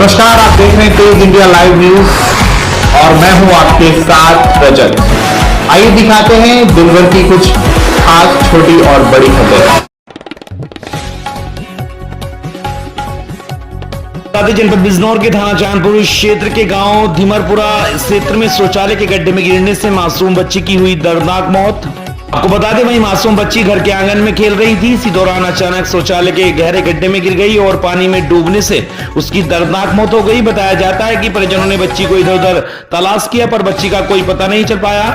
नमस्कार, आप देख रहे हैं तेज इंडिया लाइव न्यूज और मैं हूं आपके साथ रजत। आइए दिखाते हैं दिन भर की कुछ खास छोटी और बड़ी खबरें। जनपद बिजनौर के थाना चांदपुर क्षेत्र के गांव धीमरपुरा क्षेत्र में शौचालय के गड्ढे में गिरने से मासूम बच्ची की हुई दर्दनाक मौत। आपको बता दें, वहीं मासूम बच्ची घर के आंगन में खेल रही थी। इसी दौरान अचानक शौचालय के गहरे गड्ढे में गिर गई और पानी में डूबने से उसकी दर्दनाक मौत हो गई। बताया जाता है कि परिजनों ने बच्ची को इधर उधर तलाश किया पर बच्ची का कोई पता नहीं चल पाया।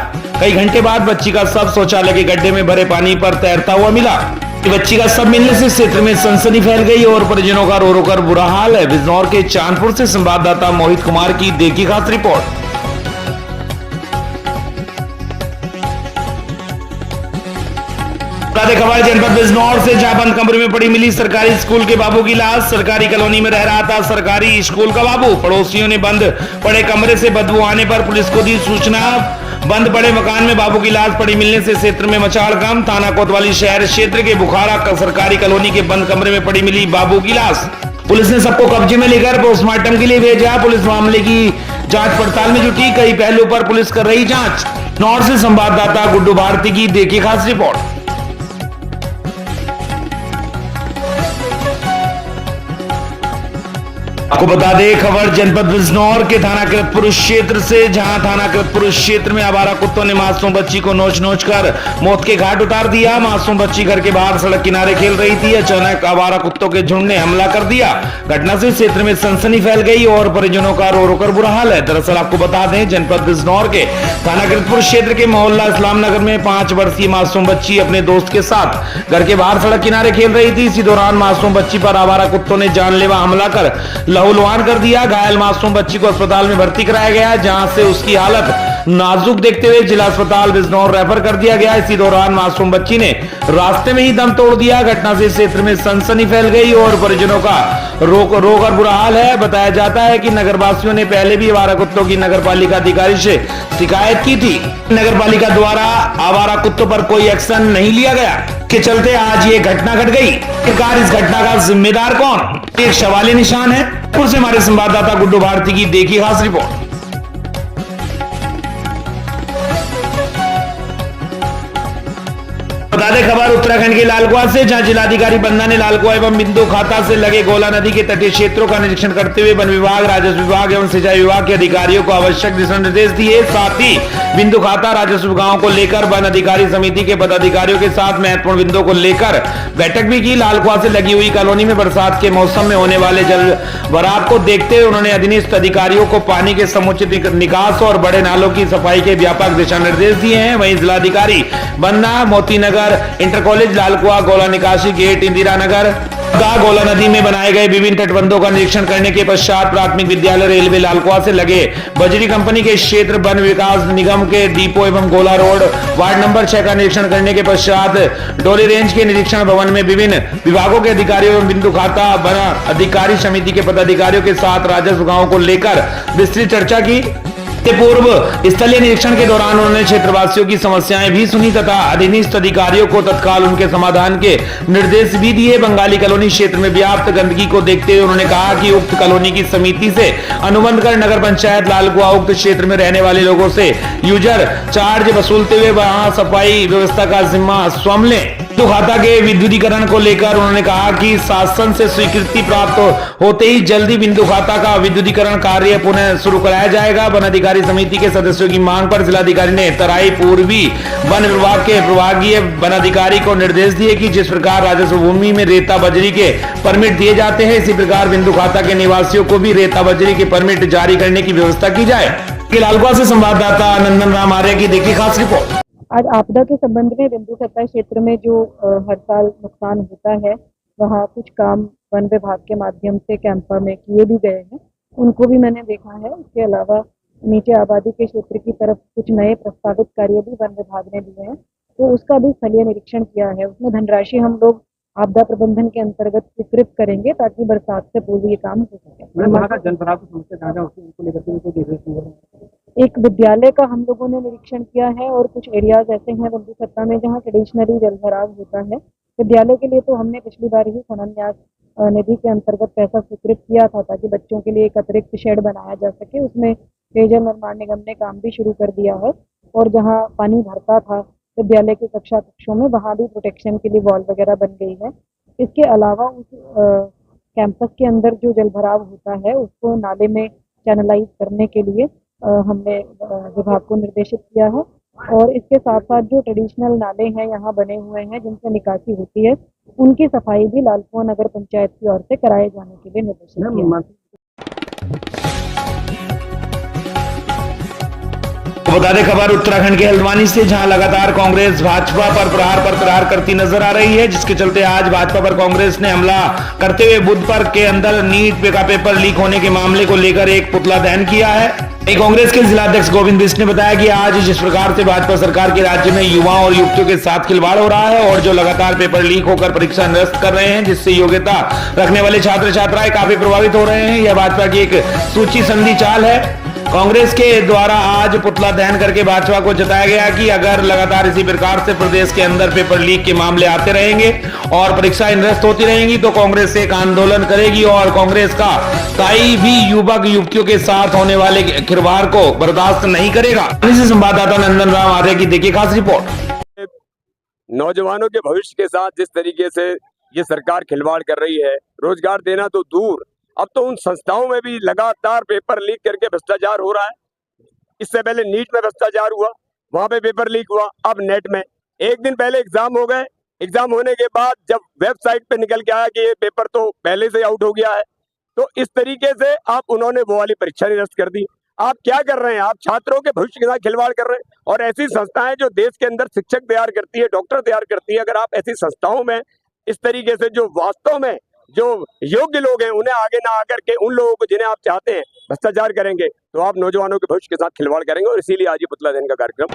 कई घंटे बाद बच्ची का शव शौचालय के गड्ढे में भरे पानी पर तैरता हुआ मिला। बच्ची का शव मिलने से क्षेत्र में सनसनी फैल गई और परिजनों का रो रो कर बुरा हाल है। बिजनौर के चांदपुर से संवाददाता मोहित कुमार की देखी खास रिपोर्ट। खबर जनपद बिजनौर से, जहां बंद कमरे में पड़ी मिली सरकारी स्कूल के बाबू की लाश। सरकारी कॉलोनी में रह रहा था सरकारी स्कूल का बाबू। पड़ोसियों ने बंद पड़े कमरे से बदबू आने पर पुलिस को दी सूचना। बंद पड़े मकान में बाबू की लाश पड़ी मिलने से क्षेत्र में मचा हड़कंप। थाना कोतवाली शहर क्षेत्र के बुखारा सरकारी कॉलोनी के बंद कमरे में पड़ी मिली बाबू की लाश। पुलिस ने सबको कब्जे में लेकर पोस्टमार्टम के लिए भेजा। पुलिस मामले की जांच पड़ताल में जुटी। कई पहलुओं पर पुलिस कर रही जांच। नॉर्थ से संवाददाता गुड्डू भारती की देखी खास रिपोर्ट। आपको बता दें, खबर जनपद बिजनौर के थाना कृतपुर क्षेत्र से, जहां थाना कृतपुर क्षेत्र में आवारा कुत्तों ने मासूम बच्ची को नोच नोच कर मौत के घाट उतार दिया। मासूम बच्ची घर के बाहर सड़क किनारे खेल रही थी। अचानक आवारा कुत्तों के झुंड ने हमला कर दिया। घटना से क्षेत्र में सनसनी फैल गई और परिजनों का रो रो कर बुरा हाल है। दरअसल आपको बता दें, जनपद बिजनौर के थाना कृतपुर क्षेत्र के मोहल्ला इस्लाम नगर में 5 वर्षीय मासूम बच्ची अपने दोस्त के साथ घर के बाहर सड़क किनारे खेल रही थी। इसी दौरान मासूम बच्ची पर आवारा कुत्तों ने जानलेवा हमला कर लहूलुहान कर दिया। घायल मासूम बच्ची को अस्पताल में भर्ती कराया गया, जहां से उसकी हालत नाजुक देखते हुए जिला अस्पताल बिजनौर रेफर कर दिया गया। इसी दौरान मासूम बच्ची ने रास्ते में ही दम तोड़ दिया। घटना से क्षेत्र में सनसनी फैल गई और परिजनों का रो कर बुरा हाल है। बताया जाता है कि नगरवासियों ने पहले भी आवारा कुत्तों की नगरपालिका अधिकारी से शिकायत की थी। नगरपालिका द्वारा आवारा कुत्तों पर कोई एक्शन नहीं लिया गया के चलते आज ये घटना घट गई। आखिरकार इस घटना का जिम्मेदार कौन, एक सवालिया निशान है। से हमारे संवाददाता गुड्डू भारती की देखी खास रिपोर्ट। बता दें, खबर उत्तराखंड के लालकुआ से, जहां जिलाधिकारी बंदा ने लालकुआ एवं बिंदु खाता से लगे गोला नदी के तटीय क्षेत्रों का निरीक्षण करते हुए वन विभाग, राजस्व विभाग एवं सिंचाई विभाग के अधिकारियों को आवश्यक दिशा निर्देश दिए। साथ ही बिंदु खाता राजस्व गांव को लेकर वन अधिकारी समिति के पदाधिकारियों के साथ महत्वपूर्ण बिंदुओं को लेकर बैठक भी की। लालकुआ से लगी हुई कॉलोनी में बरसात के मौसम में होने वाले जल भराव को देखते हुए उन्होंने अधीनस्थ अधिकारियों को पानी के समुचित निकास और बड़े नालों की सफाई के व्यापक दिशा निर्देश दिए हैं। वहीं जिलाधिकारी बन्ना मोती नगर, इंटर कॉलेज लालकुआ, गोला निकासी गेट, इंदिरा नगर, गोला नदी में बनाए गए विभिन्न तटबंधों का निरीक्षण करने के पश्चात प्राथमिक विद्यालय रेलवे लालकुआ से लगे बजरी कंपनी के क्षेत्र, वन विकास निगम के डिपो एवं गोला रोड वार्ड नंबर 6 का निरीक्षण करने के पश्चात डोली रेंज के निरीक्षण भवन में विभिन्न विभागों के अधिकारियों एवं बिंदु खाता वन अधिकारी समिति के पदाधिकारियों के साथ राजस्व गांव को लेकर विस्तृत चर्चा की। पूर्व स्थलीय निरीक्षण के दौरान उन्होंने क्षेत्रवासियों की समस्याएं भी सुनी तथा अधीनस्थ अधिकारियों को तत्काल उनके समाधान के निर्देश भी दिए। बंगाली कॉलोनी क्षेत्र में व्याप्त गंदगी को देखते हुए उन्होंने कहा कि उक्त कॉलोनी की समिति से अनुबंध कर नगर पंचायत लालकुआ उक्त क्षेत्र में रहने वाले लोगों से यूजर चार्ज वसूलते हुए वहां सफाई व्यवस्था का जिम्मा स्वयं लें। बिंदु खाता के विद्युतीकरण को लेकर उन्होंने कहा कि शासन से स्वीकृति प्राप्त होते ही जल्दी बिंदु खाता का विद्युतीकरण कार्य पुनः शुरू कराया जाएगा। वन अधिकारी समिति के सदस्यों की मांग पर जिलाधिकारी ने तराई पूर्वी वन विभाग के प्रभागीय वन अधिकारी को निर्देश दिए कि जिस प्रकार राजस्व भूमि में रेता बजरी के परमिट दिए जाते हैं, इसी प्रकार बिंदु खाता के निवासियों को भी रेता बजरी के परमिट जारी करने की व्यवस्था की जाए। लालकुआ से संवाददाता नंदन राम आर्य की देखी खास रिपोर्ट। आज आपदा के संबंध में बिंदु खाता क्षेत्र में जो हर साल नुकसान होता है, वहाँ कुछ काम वन विभाग के माध्यम से कैंपर में किए भी गए हैं, उनको भी मैंने देखा है। इसके अलावा नीचे आबादी के क्षेत्र की तरफ कुछ नए प्रस्तावित कार्य भी वन विभाग ने दिए हैं, तो उसका भी स्थलीय निरीक्षण किया है। उसमें धनराशि हम लोग आपदा प्रबंधन के अंतर्गत स्वीकृत करेंगे ताकि बरसात से पूर्व ये काम हो सके। एक विद्यालय का हम लोगों ने निरीक्षण किया है और कुछ एरियाज ऐसे हैं बिंदु सत्ता में जहाँ ट्रेडिशनली जल भराव होता है। विद्यालय के लिए तो हमने पिछली बार ही खनन न्यास निधि के अंतर्गत पैसा स्वीकृत किया था ताकि बच्चों के लिए एक अतिरिक्त शेड बनाया जा सके। उसमें पेयजल निर्माण निगम ने काम भी शुरू कर दिया है और जहाँ पानी भरता था विद्यालय के कक्षों में, वहाँ भी प्रोटेक्शन के लिए वॉल वगैरह बन गई है। इसके अलावा उस कैंपस के अंदर जो जलभराव होता है उसको नाले में चैनलाइज करने के लिए हमने विभाग को निर्देशित किया है और इसके साथ साथ जो ट्रेडिशनल नाले हैं यहाँ बने हुए हैं जिनसे निकासी होती है, उनकी सफाई भी लालकुआं नगर पंचायत की ओर से कराए जाने के लिए निर्देशित किया है। बता दें खबर उत्तराखंड के हल्द्वानी से, जहां लगातार कांग्रेस भाजपा पर प्रहार करती नजर आ रही है, जिसके चलते आज भाजपा पर कांग्रेस ने हमला करते हुए बुधवार के अंदर नीट का पेपर लीक होने के मामले को लेकर एक पुतला दहन किया है। कांग्रेस के जिलाध्यक्ष गोविंद बिष्ट ने बताया कि आज जिस प्रकार से भाजपा सरकार के राज्य में युवाओं और युवतियों के साथ खिलवाड़ हो रहा है और जो लगातार पेपर लीक होकर परीक्षा निरस्त कर रहे हैं, जिससे योग्यता रखने वाले छात्र छात्राएं काफी प्रभावित हो रहे हैं, यह भाजपा की एक सूची संधि चाल है। कांग्रेस के द्वारा आज पुतला दहन करके भाजपा को जताया गया कि अगर लगातार इसी प्रकार से प्रदेश के अंदर पेपर लीक के मामले आते रहेंगे और परीक्षाएं निरस्त होती रहेंगी तो कांग्रेस एक आंदोलन करेगी और कांग्रेस का कोई भी युवक युवतियों के साथ होने वाले खिलवाड़ को बर्दाश्त नहीं करेगा। इसी संवाददाता नंदन राम आर्य की देखिए खास रिपोर्ट। नौजवानों के भविष्य के साथ जिस तरीके से ये सरकार खिलवाड़ कर रही है, रोजगार देना तो दूर, अब तो उन संस्थाओं में भी लगातार पेपर लीक करके भ्रष्टाचार हो रहा है। इससे पहले नीट में भ्रष्टाचार हुआ, वहां पे पेपर लीक हुआ, अब नेट में। एक दिन पहले एग्जाम हो गए, एग्जाम होने के बाद जब वेबसाइट पे निकल के आया कि ये पेपर तो पहले से आउट हो गया है, तो इस तरीके से आप उन्होंने वो वाली परीक्षा निरस्त कर दी। आप क्या कर रहे हैं? आप छात्रों के भविष्य के साथ खिलवाड़ कर रहे हैं। और ऐसी संस्थाएं जो देश के अंदर शिक्षक तैयार करती है, डॉक्टर तैयार करती है, अगर आप ऐसी संस्थाओं में इस तरीके से जो वास्तव में जो योग्य लोग हैं उन्हें आगे ना आकर के उन लोगों को जिन्हें आप चाहते हैं भ्रष्टाचार करेंगे, तो आप नौजवानों के भविष्य के साथ खिलवाड़ करेंगे। और इसीलिए आज ये पुतला दहन का कार्यक्रम।